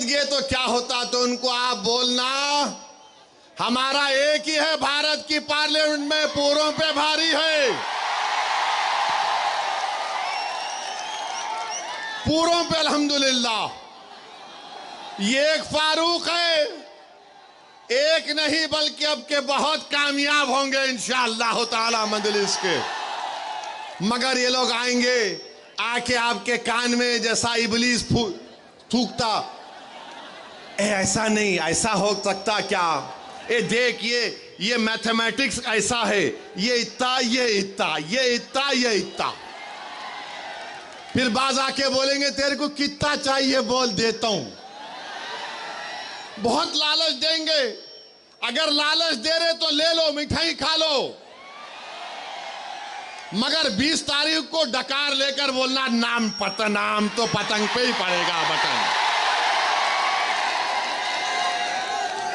गए तो क्या होता, तो उनको आप बोलना हमारा एक ही है, भारत की पार्लियामेंट में पूरों पे भारी है, पूरों पे अल्हम्दुलिल्लाह। ये एक फारूक है, एक नहीं बल्कि अब के बहुत कामयाब होंगे इंशाअल्लाह ताला मजलिस के। मगर ये लोग आएंगे, आके आपके कान में जैसा इबलीस थूकता, ऐसा नहीं, ऐसा हो सकता क्या, देखिए ये मैथमेटिक्स ऐसा है, ये इतना, ये इतना, ये इतना, ये इतना। फिर बाज आके बोलेंगे तेरे को कितना चाहिए, बोल देता हूं। बहुत लालच देंगे, अगर लालच दे रहे तो ले लो, मिठाई खा लो, मगर 20 तारीख को डकार लेकर बोलना नाम नाम तो पतंग पे ही पड़ेगा बटन।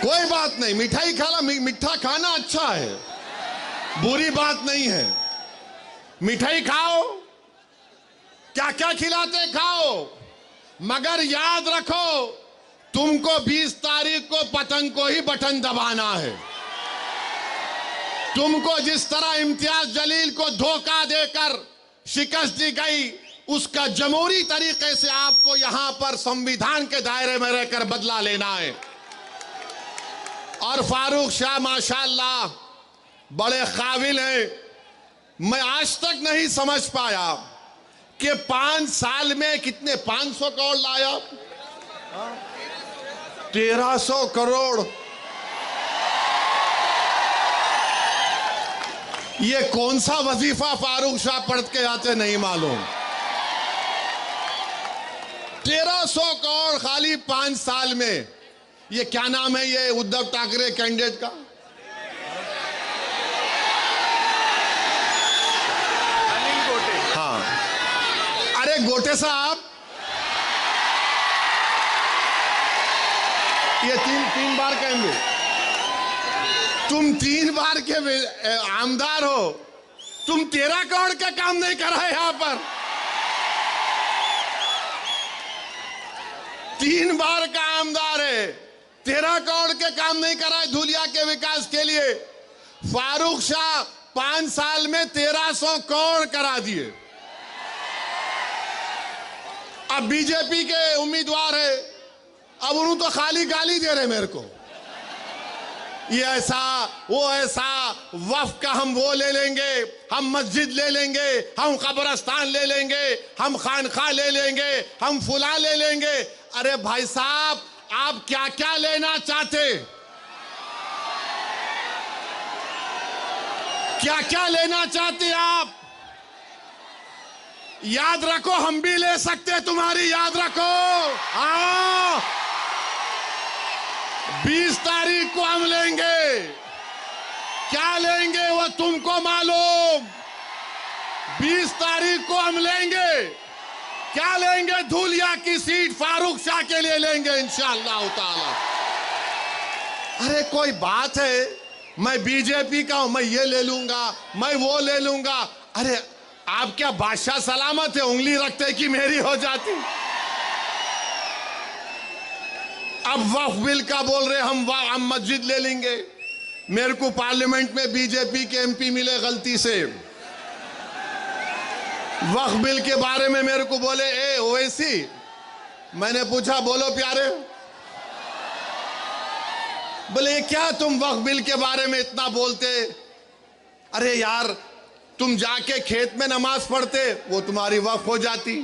कोई बात नहीं, मिठाई खाना, मीठा खाना अच्छा है, बुरी बात नहीं है। मिठाई खाओ, क्या क्या खिलाते खाओ, मगर याद रखो तुमको 20 तारीख को पतंग को ही बटन दबाना है। तुमको जिस तरह इम्तियाज जलील को धोखा देकर शिकस्त दी गई, उसका जमहूरी तरीके से आपको यहां पर संविधान के दायरे में रहकर बदला लेना है। और फारूक शाह माशाअल्लाह बड़े काबिल हैं। मैं आज तक नहीं समझ पाया कि 5 साल में कितने 500 करोड़ लाया, 1300 करोड़। ये कौन सा वजीफा फारूक शाह पढ़ के आते नहीं मालूम। 1300 करोड़ खाली 5 साल में। ये क्या नाम है ये उद्धव ठाकरे कैंडिडेट का, हाँ, अरे गोटे साहब, ये तीन बार कहेंगे, तुम 3 बार के आमदार हो, तुम 13 करोड़ का काम नहीं कर रहे यहां पर। 3 बार का आमदार है, 13 करोड़ के काम नहीं कर रहा है धुलिया के विकास के लिए। फारूक शाह 5 साल में 1300 करोड़ करा दिए। अब बीजेपी के उम्मीदवार है, अब उन्होंने तो खाली गाली दे रहे मेरे को, ये ऐसा वो ऐसा, वक्फ का हम वो ले लेंगे, हम मस्जिद ले लेंगे, हम कब्रस्तान ले लेंगे, हम खानखा ले लेंगे, हम फुला ले लेंगे। अरे भाई साहब, आप क्या क्या लेना चाहते, क्या क्या लेना चाहते आप? याद रखो हम भी ले सकते, तुम्हारी याद रखो। हाँ, 20 तारीख को हम लेंगे, क्या लेंगे वो तुमको मालूम। 20 तारीख को हम लेंगे, क्या लेंगे? धुलिया की सीट फारूक शाह के लिए लेंगे इंशाअल्लाह ताला। अरे कोई बात है, मैं बीजेपी का हूं, मैं ये ले लूंगा, मैं वो ले लूंगा। अरे आप क्या बादशाह सलामत है, उंगली रखते कि मेरी हो जाती। अब वक्फ बिल का बोल रहे हम मस्जिद ले लेंगे। मेरे को पार्लियामेंट में बीजेपी के एमपी मिले गलती से, वक्फ बिल के बारे में मेरे को बोले ओवैसी। मैंने पूछा बोलो प्यारे, बोले क्या तुम वक्फ बिल के बारे में इतना बोलते? अरे यार, तुम जाके खेत में नमाज पढ़ते, वो तुम्हारी वक्फ हो जाती।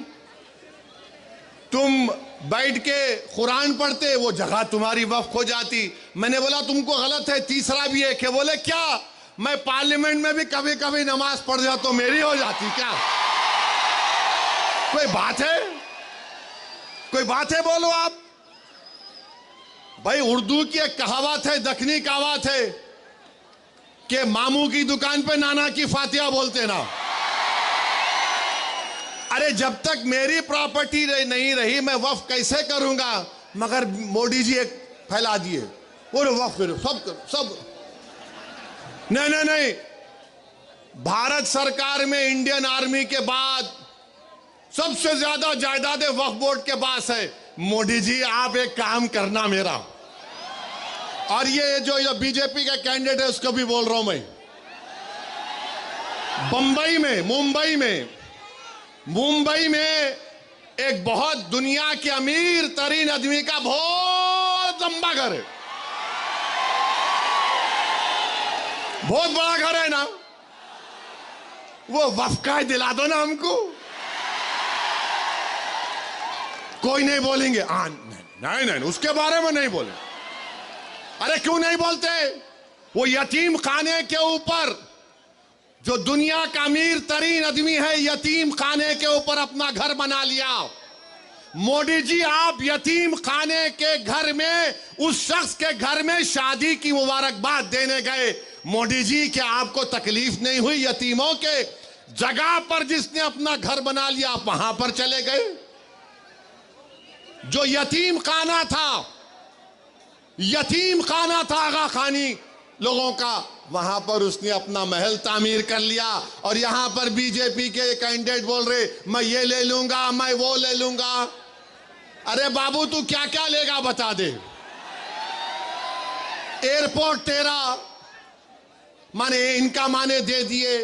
तुम बैठ के कुरान पढ़ते, वो जगह तुम्हारी वक्फ हो जाती। मैंने बोला तुमको गलत है। तीसरा भी एक है, बोले क्या? मैं पार्लियामेंट में भी कभी कभी नमाज पढ़ जाता तो मेरी हो जाती क्या? कोई बात है? कोई बात है? बोलो आप। भाई उर्दू की एक कहावत है, दखनी कहावत है कि मामू की दुकान पे नाना की फातिहा बोलते ना। अरे जब तक मेरी प्रॉपर्टी नहीं रही मैं वक्फ कैसे करूंगा? मगर मोदी जी एक फैला दिए, बोलो वक्फ करो, सब करो, सब। नहीं नहीं नहीं, भारत सरकार में इंडियन आर्मी के बाद सबसे ज्यादा जायदादें वक्फ बोर्ड के पास है। मोदी जी आप एक काम करना मेरा, और ये जो बीजेपी का कैंडिडेट है उसको भी बोल रहा हूं मैं, मुंबई में एक बहुत दुनिया के अमीर तरीन आदमी का बहुत लंबा घर है, बहुत बड़ा घर है ना, वो वक्फ का दिला दो ना हमको। कोई नहीं बोलेंगे नहीं, उसके बारे में नहीं बोले। अरे क्यों नहीं बोलते? वो यतीम खाने के ऊपर, जो दुनिया का अमीर तरीन आदमी है, यतीम खाने के ऊपर अपना घर बना लिया। मोदी जी आप यतीम खाने के घर में, उस शख्स के घर में शादी की मुबारकबाद देने गए। मोदी जी क्या आपको तकलीफ नहीं हुई? यतीमों के जगह पर जिसने अपना घर बना लिया आप वहां पर चले गए। जो यतीम खाना था आगा खानी लोगों का, वहां पर उसने अपना महल तामीर कर लिया। और यहां पर बीजेपी के कैंडिडेट बोल रहे मैं ये ले लूंगा, मैं वो ले लूंगा। अरे बाबू तू क्या क्या लेगा बता दे। एयरपोर्ट तेरा, माने इनका माने दे दिए,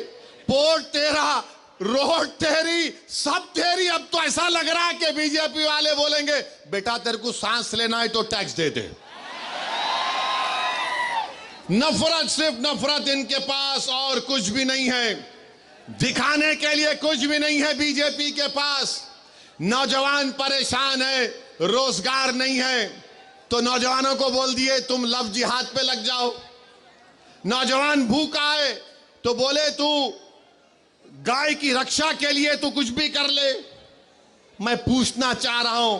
पोर्ट तेरा, रोड तेरी, सब तेरी। अब तो ऐसा लग रहा है कि बीजेपी वाले बोलेंगे बेटा तेरे को सांस लेना है तो टैक्स दे दे। नफरत, सिर्फ नफरत इनके पास, और कुछ भी नहीं है। दिखाने के लिए कुछ भी नहीं है बीजेपी के पास। नौजवान परेशान है, रोजगार नहीं है, तो नौजवानों को बोल दिए तुम लव जिहाद पे लग जाओ। नौजवान भूखा है तो बोले तू गाय की रक्षा के लिए तू कुछ भी कर ले। मैं पूछना चाह रहा हूं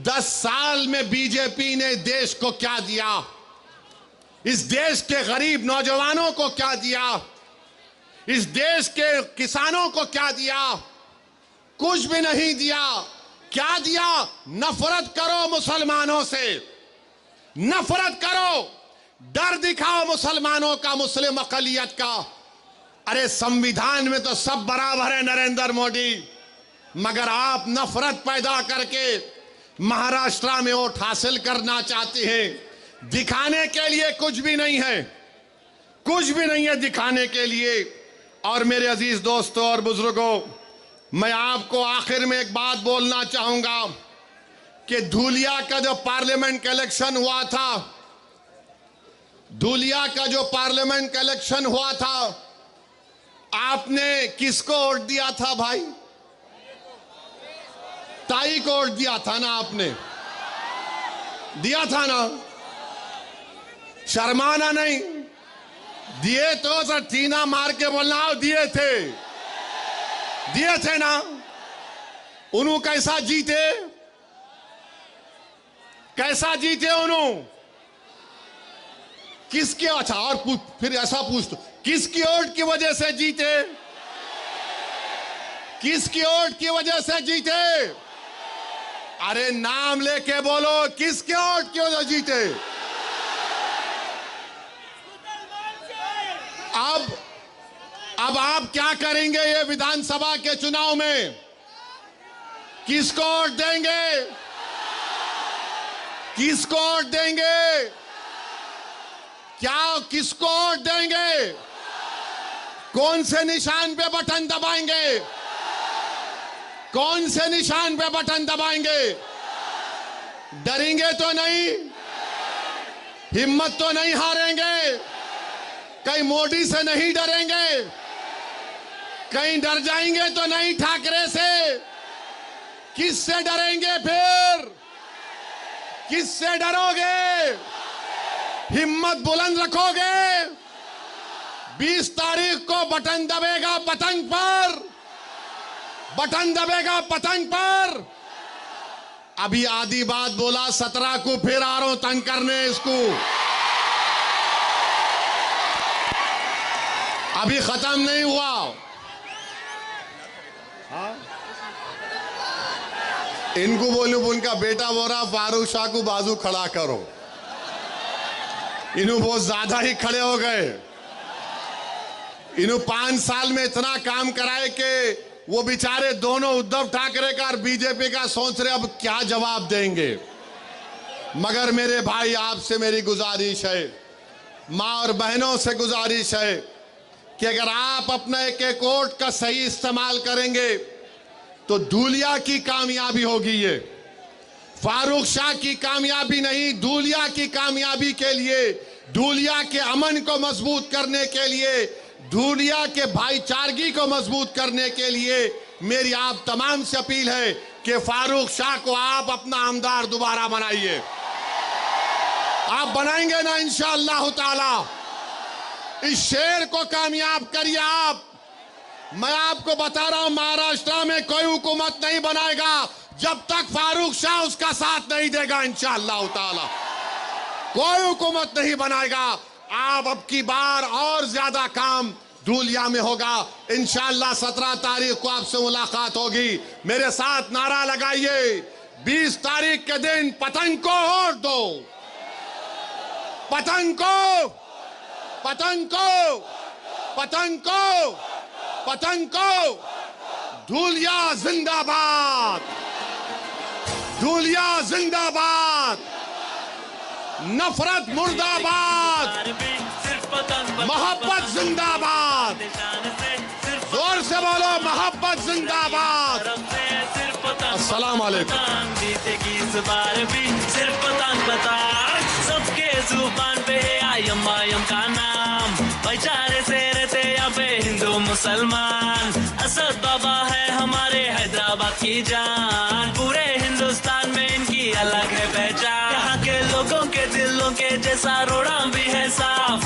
10 साल में बीजेपी ने देश को क्या दिया? इस देश के गरीब नौजवानों को क्या दिया? इस देश के किसानों को क्या दिया? कुछ भी नहीं दिया। क्या दिया? नफरत करो मुसलमानों से, नफरत करो, डर दिखाओ मुसलमानों का, मुस्लिम अकलियत का। अरे संविधान में तो सब बराबर है नरेंद्र मोदी, मगर आप नफरत पैदा करके महाराष्ट्र में वोट हासिल करना चाहते हैं। दिखाने के लिए कुछ भी नहीं है, कुछ भी नहीं है दिखाने के लिए। और मेरे अजीज दोस्तों और बुजुर्गों, मैं आपको आखिर में एक बात बोलना चाहूंगा कि धूलिया का जो पार्लियामेंट का इलेक्शन हुआ था, धूलिया का जो पार्लियामेंट का इलेक्शन हुआ था, आपने किसको वोट दिया था भाई? ताई को वोट दिया था ना, आपने दिया था ना? शर्माना नहीं, दिए तो सर सीना मार के बोलना दिए थे ना। उन्होंने कैसा जीते? कैसा जीते उन्होंने? किसके? अच्छा, और फिर ऐसा पूछ दो, किसकी वोट की वजह से जीते? किसकी वोट की वजह से जीते? अरे नाम लेके बोलो, किसके वोट की वजह से जीते? अब आप क्या करेंगे ये विधानसभा के चुनाव में? किसको वोट देंगे? किसको वोट देंगे? क्या किसको वोट देंगे? कौन से निशान पे बटन दबाएंगे? कौन से निशान पे बटन दबाएंगे? डरेंगे तो नहीं? हिम्मत तो नहीं हारेंगे? कहीं मोदी से नहीं डरेंगे? कहीं डर जाएंगे तो नहीं ठाकरे से? किससे डरेंगे फिर? किससे डरोगे? हिम्मत बुलंद रखोगे? 20 तारीख को बटन दबेगा पतंग पर, बटन दबेगा पतंग पर। अभी आधी बात बोला, 17 को फिर आ रहा हूं तंग करने इसको। अभी खत्म नहीं हुआ। इनको बोलूं, उनका बेटा बोल रहा फारूक शाह को बाजू खड़ा करो। इन्हों बहुत ज्यादा ही खड़े हो गए। इन्हों 5 साल में इतना काम कराए कि वो बेचारे दोनों उद्धव ठाकरे का और बीजेपी का सोच रहे अब क्या जवाब देंगे। मगर मेरे भाई, आपसे मेरी गुजारिश है, माँ और बहनों से गुजारिश है कि अगर आप अपना एक एक वोट का सही इस्तेमाल करेंगे तो धूलिया की कामयाबी होगी। ये फारूक शाह की कामयाबी नहीं, धूलिया की कामयाबी के लिए, धूलिया के अमन को मजबूत करने के लिए, धूलिया के भाईचारगी को मजबूत करने के लिए मेरी आप तमाम से अपील है कि फारूक शाह को आप अपना आमदार दोबारा बनाइए। आप बनाएंगे ना इंशाअल्लाह ताला। इस शेर को कामयाब करिए आप। मैं आपको बता रहा हूं, महाराष्ट्र में कोई हुकूमत नहीं बनाएगा जब तक फारूक शाह उसका साथ नहीं देगा। इंशाअल्लाह ताला कोई हुकूमत नहीं बनाएगा। आप अब की बार और ज्यादा काम धूलिया में होगा। इंशाअल्लाह 17 तारीख को आपसे मुलाकात होगी। मेरे साथ नारा लगाइए, 20 तारीख के दिन पतंग को वोट दो, पतंग को, पतंग को, पतंग को, पतंग को। धूलिया जिंदाबाद, धूलिया जिंदाबाद, नफरत मुर्दाबाद, मोहब्बत जिंदाबाद। जोर से बोलो, मोहब्बत जिंदाबाद। अस्सलाम वालेकुम। जीतेगी इस बार भी सिर्फ पतंग, सबके जुबान पे आयम आयम का नाम। भाईचारे से रहते यहाँ पे हिंदू मुसलमान। असद बाबा है हमारे हैदराबाद की जान। पूरे हिंदुस्तान में इनकी अलग है पहचान। यहाँ के लोगों के दिलों के जैसा रोड़ा भी है साफ।